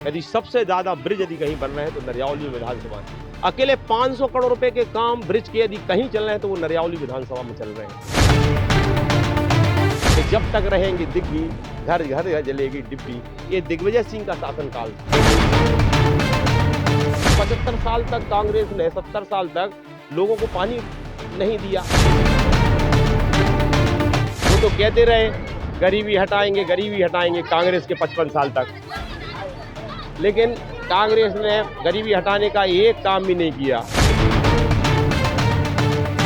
यदि सबसे ज्यादा ब्रिज यदि कहीं बन रहे हैं तो नरियावली विधानसभा में। अकेले 500 करोड़ रुपए के काम ब्रिज के यदि कहीं चल रहे हैं तो वो नरियावली विधानसभा में चल रहे हैं। कि जब तक रहेंगे दिग्गी, घर घर जलेगी डिब्बी, ये दिग्विजय सिंह का शासनकाल। 75 साल तक कांग्रेस ने 70 साल तक लोगों को पानी नहीं दिया। वो तो कहते रहे गरीबी हटाएंगे कांग्रेस के 55 साल तक, लेकिन कांग्रेस ने गरीबी हटाने का एक काम भी नहीं किया।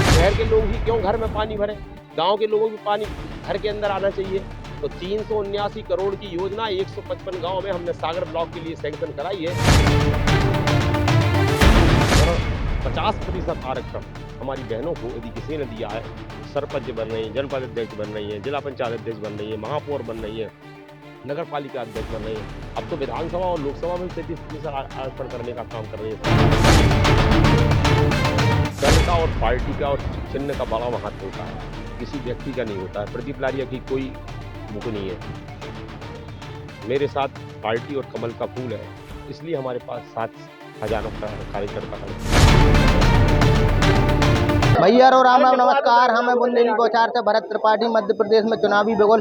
शहर के लोग ही क्यों घर में पानी भरे, गांव के लोगों को पानी घर के अंदर आना चाहिए। तो 379 करोड़ की योजना 155 गांव में हमने सागर ब्लॉक के लिए सैंक्शन कराई है। 50% आरक्षण हमारी बहनों को यदि किसी ने दिया है, सरपंच बन रही है, जनपद अध्यक्ष बन रही है, जिला पंचायत अध्यक्ष बन रही है, महापौर बन रही है, नगर पालिका अध्यक्ष बन रही है, अब तो विधानसभा और लोकसभा में 33% आरक्षण करने का काम कर रही है। दल का और पार्टी का और चिन्ह का बड़ा महत्व होता है, किसी व्यक्ति का नहीं होता है। प्रदीप लारिया की कोई मुख नहीं है, मेरे साथ पार्टी और कमल का फूल है, इसलिए हमारे पास 7,000 कार्यकर्ता खड़े। भैया और राम राम नमस्कार। हमें बुंदेली बौछार से भरत त्रिपाठी। मध्य प्रदेश में चुनावी बिगुल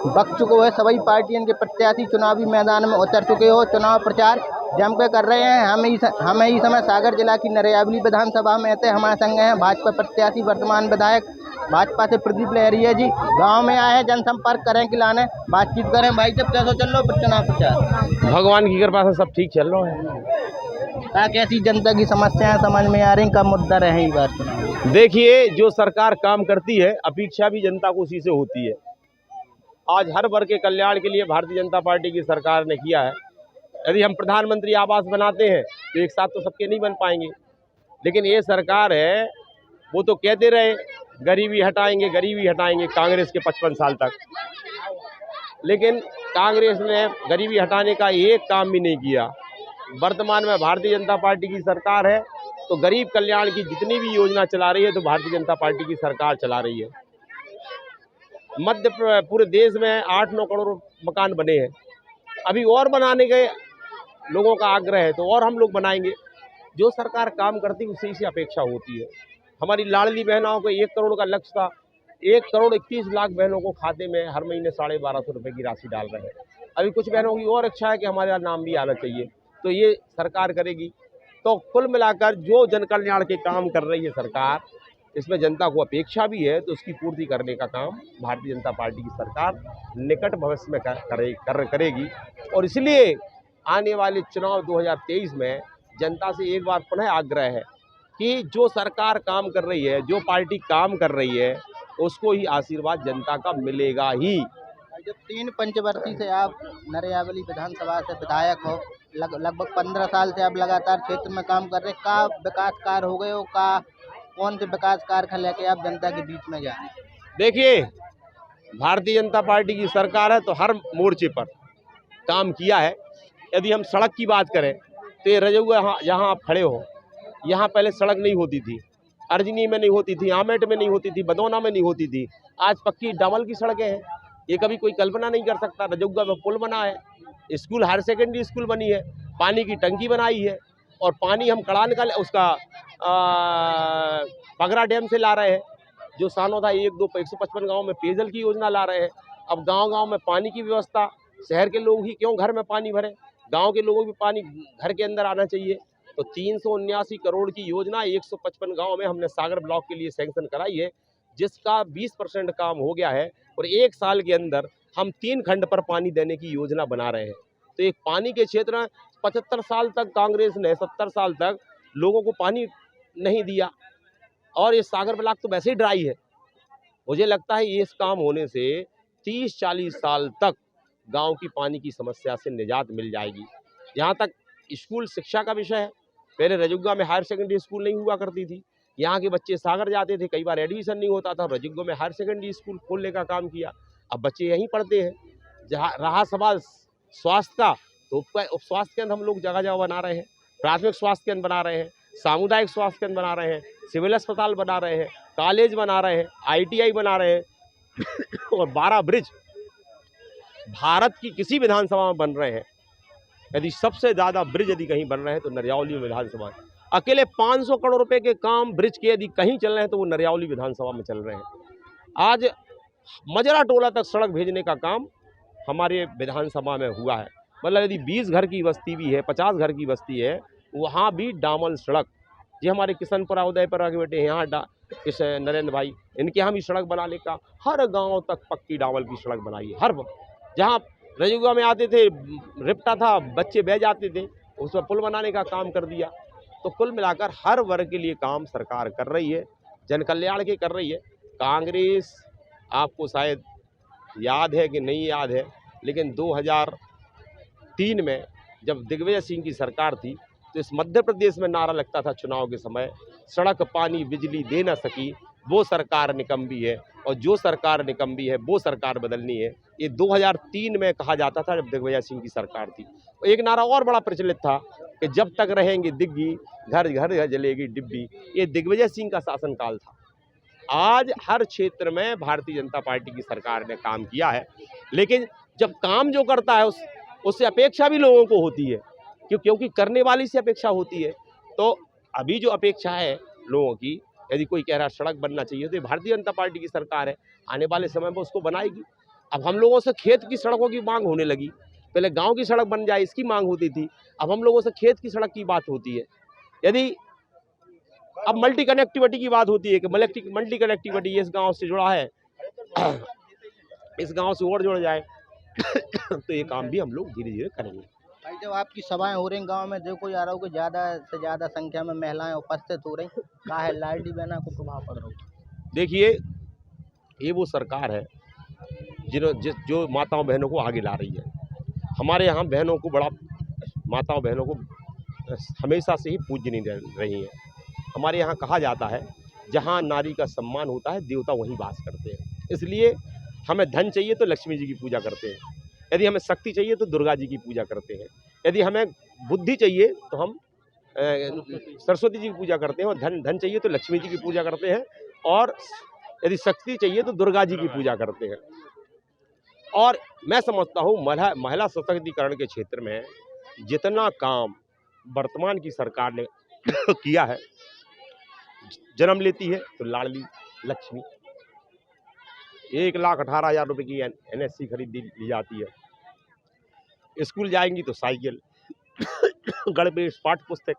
बक चुके हैं। सभी पार्टियों के प्रत्याशी चुनावी मैदान में उतर चुके हो, चुनाव प्रचार जम के कर रहे हैं। हमें इस समय सागर जिला की नरियावली विधानसभा में थे। हमारे संग हैं भाजपा प्रत्याशी वर्तमान विधायक भाजपा से प्रदीप लहरिया जी। गाँव में आए हैं जनसंपर्क करें कि लाने बातचीत करें। भाई जब कैसे चल रहा हो चुनाव प्रचार? भगवान की कृपा से सब ठीक चल रहा है। कैसी जनता की समस्याएं समझ में आ रही, कब मुद्दा रहे इस बार चुनाव? देखिए, जो सरकार काम करती है अपेक्षा भी जनता को उसी से होती है। आज हर वर्ग के कल्याण के लिए भारतीय जनता पार्टी की सरकार ने किया है। यदि हम प्रधानमंत्री आवास बनाते हैं तो एक साथ तो सबके नहीं बन पाएंगे, लेकिन ये सरकार है वो तो कहते रहे गरीबी हटाएंगे कांग्रेस के 55 साल तक, लेकिन कांग्रेस ने गरीबी हटाने का एक काम भी नहीं किया। वर्तमान में भारतीय जनता पार्टी की सरकार है तो गरीब कल्याण की जितनी भी योजना चला रही है तो भारतीय जनता पार्टी की सरकार चला रही है। पूरे देश में 8-9 करोड़ मकान बने हैं, अभी और बनाने के लोगों का आग्रह है तो और हम लोग बनाएंगे। जो सरकार काम करती है उसी से अपेक्षा होती है। हमारी लाडली बहनों को 1 करोड़ का लक्ष्य था, 1 करोड़ 21 लाख बहनों को खाते में हर महीने 1250 रुपये की राशि डाल रहे हैं। अभी कुछ बहनों की और इच्छा है कि हमारे यहाँ नाम भी आना चाहिए, तो ये सरकार करेगी। तो कुल मिलाकर जो जन कल्याण के काम कर रही है सरकार, इसमें जनता को अपेक्षा भी है तो उसकी पूर्ति करने का काम भारतीय जनता पार्टी की सरकार निकट भविष्य में करेगी। और इसलिए आने वाले चुनाव 2023 में जनता से एक बार पुनः आग्रह है कि जो सरकार काम कर रही है, जो पार्टी काम कर रही है, उसको ही आशीर्वाद जनता का मिलेगा ही। जब 3 पंचवर्षीय से आप नरियावली विधानसभा से विधायक हो, लगभग 15 साल से आप लगातार क्षेत्र में काम कर रहे हैं, का विकास कार्य हो गए हो, का कौन से विकास कार्य लेके आप जनता के बीच में जाए? देखिए, भारतीय जनता पार्टी की सरकार है तो हर मोर्चे पर काम किया है। यदि हम सड़क की बात करें तो ये रजौआ जहाँ आप खड़े हो, यहाँ पहले सड़क नहीं होती थी, अर्जनी में नहीं होती थी, आमेट में नहीं होती थी, बदौना में नहीं होती थी। आज पक्की डबल की सड़कें हैं, ये कभी कोई कल्पना नहीं कर सकता। रजौआ में पुल बना है, स्कूल हायर सेकेंडरी स्कूल बनी है, पानी की टंकी बनाई है, और पानी हम कड़ान का उसका पगरा डैम से ला रहे हैं। जो सानों था 155 गाँव में पेयजल की योजना ला रहे हैं। अब गांव-गांव में पानी की व्यवस्था, शहर के लोग ही क्यों घर में पानी भरे, गांव के लोगों को भी पानी घर के अंदर आना चाहिए। तो 379 करोड़ की योजना 155 गाँव में हमने सागर ब्लॉक के लिए सैंक्शन कराई है, जिसका 20% काम हो गया है। और 1 साल के अंदर हम 3 खंड पर पानी देने की योजना बना रहे हैं। तो एक पानी के क्षेत्र में 75 साल तक कांग्रेस ने 70 साल तक लोगों को पानी नहीं दिया, और ये सागर ब्लॉक तो वैसे ही ड्राई है। मुझे लगता है ये इस काम होने से 30-40 साल तक गांव की पानी की समस्या से निजात मिल जाएगी। जहाँ तक स्कूल शिक्षा का विषय है, पहले रजौआ में हायर सेकेंडरी स्कूल नहीं हुआ करती थी, यहाँ के बच्चे सागर जाते थे, कई बार एडमिशन नहीं होता था। रजौआ में हायर सेकेंडरी स्कूल खोलने का काम किया, अब बच्चे यहीं पढ़ते हैं। जहाँ रहा सवाल स्वास्थ्य का, तो उप स्वास्थ्य केंद्र हम लोग जगह जगह बना रहे हैं, प्राथमिक स्वास्थ्य केंद्र बना रहे हैं, सामुदायिक स्वास्थ्य केंद्र बना रहे हैं, सिविल अस्पताल बना रहे हैं, कॉलेज बना रहे हैं, ITI बना रहे हैं और 12 ब्रिज भारत की किसी विधानसभा में बन रहे हैं। यदि सबसे ज़्यादा ब्रिज यदि कहीं बन रहे हैं तो नरियावली विधानसभा में। अकेले 500 करोड़ रुपए के काम ब्रिज के यदि कहीं चल रहे हैं तो वो नरियावली विधानसभा में चल रहे हैं। आज मजरा टोला तक सड़क भेजने का काम हमारे विधानसभा में हुआ है। मतलब यदि 20 घर की बस्ती भी है, 50 घर की बस्ती है, वहाँ भी डामर सड़क, ये हमारे किशनपुरा उदयपुरा के बेटे यहाँ इस नरेंद्र भाई, इनके यहाँ भी सड़क बनाने का, हर गांव तक पक्की डामर की सड़क बनाई है। हर जहाँ रजुगा में आते थे, रिपटा था, बच्चे बह जाते थे, उस पर पुल बनाने का काम कर दिया। तो कुल मिलाकर हर वर्ग के लिए काम सरकार कर रही है, जन कल्याण के कर रही है। कांग्रेस, आपको शायद याद है कि नहीं याद है, लेकिन 2003 में जब दिग्विजय सिंह की सरकार थी तो इस मध्य प्रदेश में नारा लगता था चुनाव के समय, सड़क पानी बिजली दे ना सकी वो सरकार निकम्मी है, और जो सरकार निकम्मी है वो सरकार बदलनी है। ये 2003 में कहा जाता था जब दिग्विजय सिंह की सरकार थी। एक नारा और बड़ा प्रचलित था कि जब तक रहेंगे दिग्गी घर घर जलेगी डिब्बी। ये दिग्विजय सिंह का शासनकाल था। आज हर क्षेत्र में भारतीय जनता पार्टी की सरकार ने काम किया है, लेकिन जब काम जो करता है उससे अपेक्षा भी लोगों को होती है, क्योंकि करने वाली से अपेक्षा होती है। तो अभी जो अपेक्षा है लोगों की, यदि कोई कह रहा सड़क बनना चाहिए तो ये भारतीय जनता पार्टी की सरकार है, आने वाले समय में उसको बनाएगी। अब हम लोगों से खेत की सड़कों की मांग होने लगी, पहले गांव की सड़क बन जाए इसकी मांग होती थी, अब हम लोगों से खेत की सड़क की बात होती है। यदि अब मल्टी कनेक्टिविटी की बात होती है कि मल्टी कनेक्टिविटी इस गांव से जुड़ा है, इस गांव से और जुड़ जाए तो ये काम भी हम लोग धीरे धीरे करेंगे। भाई जब आपकी सभाएं हो रही गांव में, देखो यार कि ज़्यादा से ज़्यादा संख्या में महिलाएं उपस्थित हो रही, कहा है लाडली बहना को प्रभाव पड़ रहा है? देखिए, ये वो सरकार है जो माताओं बहनों को आगे ला रही है। हमारे यहाँ बहनों को माताओं बहनों को हमेशा से ही पूजनी रही है। हमारे यहाँ कहा जाता है जहाँ नारी का सम्मान होता है देवता वहीं वास करते हैं। इसलिए हमें धन चाहिए तो लक्ष्मी जी की पूजा करते हैं, यदि हमें शक्ति चाहिए तो दुर्गा जी की पूजा करते हैं, यदि हमें बुद्धि चाहिए तो हम सरस्वती जी की पूजा करते हैं, और धन चाहिए तो लक्ष्मी जी की पूजा करते हैं, और यदि शक्ति चाहिए तो दुर्गा जी की पूजा करते हैं। और मैं समझता हूँ महिला सशक्तिकरण के क्षेत्र में जितना काम वर्तमान की सरकार ने किया है, जन्म लेती है तो लाडली लक्ष्मी 1,18,000 रुपये की NSC खरीद ली जाती है। स्कूल जाएंगी तो साइकिल, गणवेश, पाठ्य पुस्तक,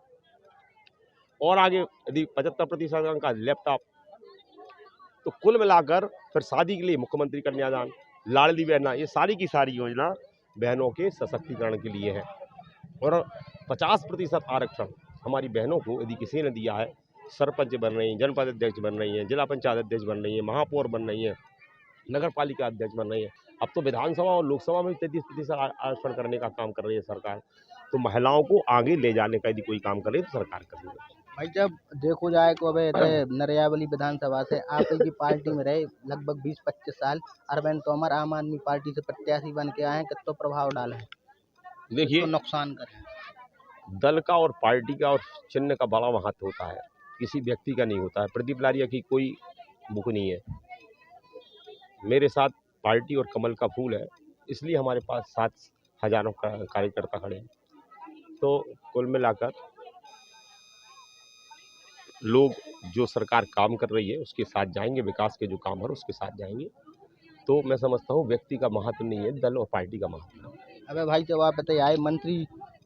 और आगे यदि 75% अंक का लैपटॉप। तो कुल मिलाकर फिर शादी के लिए मुख्यमंत्री कन्यादान, लाडली बहना, ये सारी की सारी योजना बहनों के सशक्तिकरण के लिए है। और 50% आरक्षण हमारी बहनों को यदि किसी ने दिया है, सरपंच बन रही हैं, जनपद अध्यक्ष बन रही हैं, जिला पंचायत अध्यक्ष बन रही हैं, महापौर बन रही हैं, नगर पालिका अध्यक्ष बन रही है, अब तो विधानसभा और लोकसभा में 33% आरक्षण करने का काम कर रही है सरकार। तो महिलाओं को आगे ले जाने का यदि कोई काम करे तो सरकार कर रही है। भाई जब देखो जाए तो अब नरियावली विधानसभा से आप की पार्टी में रहे लगभग 20-25 साल, अरविंद तोमर आम आदमी पार्टी से प्रत्याशी बन के आए हैं, कितना प्रभाव डाला है? देखिए, नुकसान करे दल का और पार्टी का और चिन्ह का बड़ा महत्व होता है, किसी व्यक्ति का नहीं होता है। प्रदीप लारिया की कोई बुक नहीं है, मेरे साथ पार्टी और कमल का फूल है, इसलिए हमारे पास 7,000 कार्यकर्ता खड़े हैं। तो कुल मिलाकर लोग जो सरकार काम कर रही है उसके साथ जाएंगे, विकास के जो काम है उसके साथ जाएंगे। तो मैं समझता हूँ व्यक्ति का महत्व नहीं है, दल और पार्टी का महत्व है। अबे भाई जब आप बताइए आए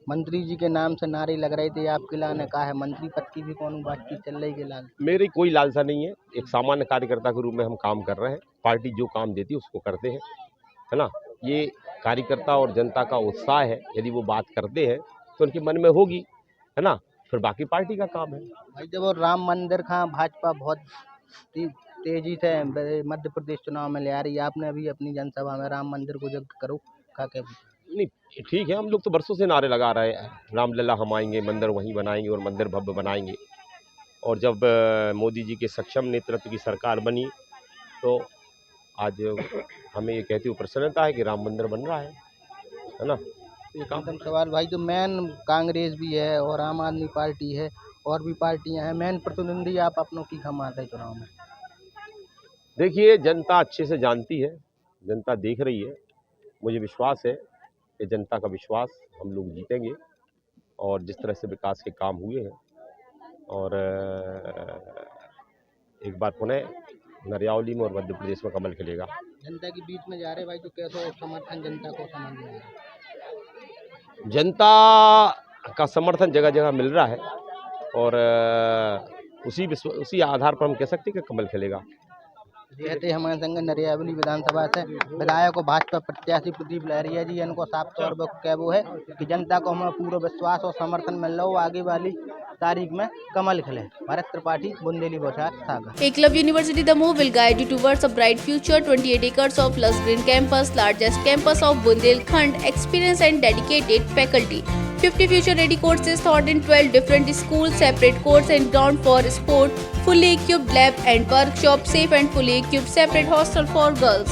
मंत्री जी के नाम से नारे लग रहे थे, आपके लाने ने कहा है मंत्री पद की भी कौन बातचीत चल रही है? लाल मेरी कोई लालसा नहीं है, एक सामान्य कार्यकर्ता के रूप में हम काम कर रहे हैं, पार्टी जो काम देती है उसको करते हैं, है ना। ये कार्यकर्ता और जनता का उत्साह है, यदि वो बात करते हैं तो उनके मन में होगी, है ना, फिर बाकी पार्टी का काम है। भाई जब राम मंदिर का भाजपा बहुत तेजी से मध्य प्रदेश चुनाव में ले आ रही है, आपने अभी अपनी जनसभा में राम मंदिर को जग करो का क्या? नहीं, ठीक है, हम लोग तो बरसों से नारे लगा रहे हैं, रामलला हम आएंगे, मंदिर वहीं बनाएंगे और मंदिर भव्य बनाएंगे। और जब मोदी जी के सक्षम नेतृत्व की सरकार बनी तो आज हमें ये कहते हुए प्रसन्नता है कि राम मंदिर बन रहा है ना। ये काम सवाल भाई जो मेन कांग्रेस भी है और आम आदमी पार्टी है और भी पार्टियां हैं, मेन प्रतिद्वंदी आप अपनों की कमा रहे चुनाव में? देखिए, जनता अच्छे से जानती है, जनता देख रही है, मुझे विश्वास है ये जनता का विश्वास हम लोग जीतेंगे और जिस तरह से विकास के काम हुए हैं और एक बार पुनः नरियावली में और मध्य प्रदेश में कमल खिलेगा। जनता के बीच में जा रहे भाई तो कैसा समर्थन जनता को समझ में आ रहा है? जनता का समर्थन जगह जगह मिल रहा है और उसी आधार पर हम कह सकते हैं कि कमल खिलेगा। कहते हमारे संग नरियावली विधानसभा से विधायक और भाजपा प्रत्याशी प्रदीप लहरिया जी, इनको साफ तौर पर कहना है कि जनता को हमें पूरा विश्वास और समर्थन मिल रहा हो, आगे वाली तारीख में कमल खिले। भारत त्रिपाठी, बुंदेली बौछार, सागर। Eklavya University, the move will guide you towards a bright future. 28 acres of lush green campus, largest campus of Bundelkhand, experienced and dedicated faculty. 50 future-ready courses taught in 12 different schools, separate courts and ground for sport, fully equipped lab and workshop, safe and fully equipped separate hostel for girls.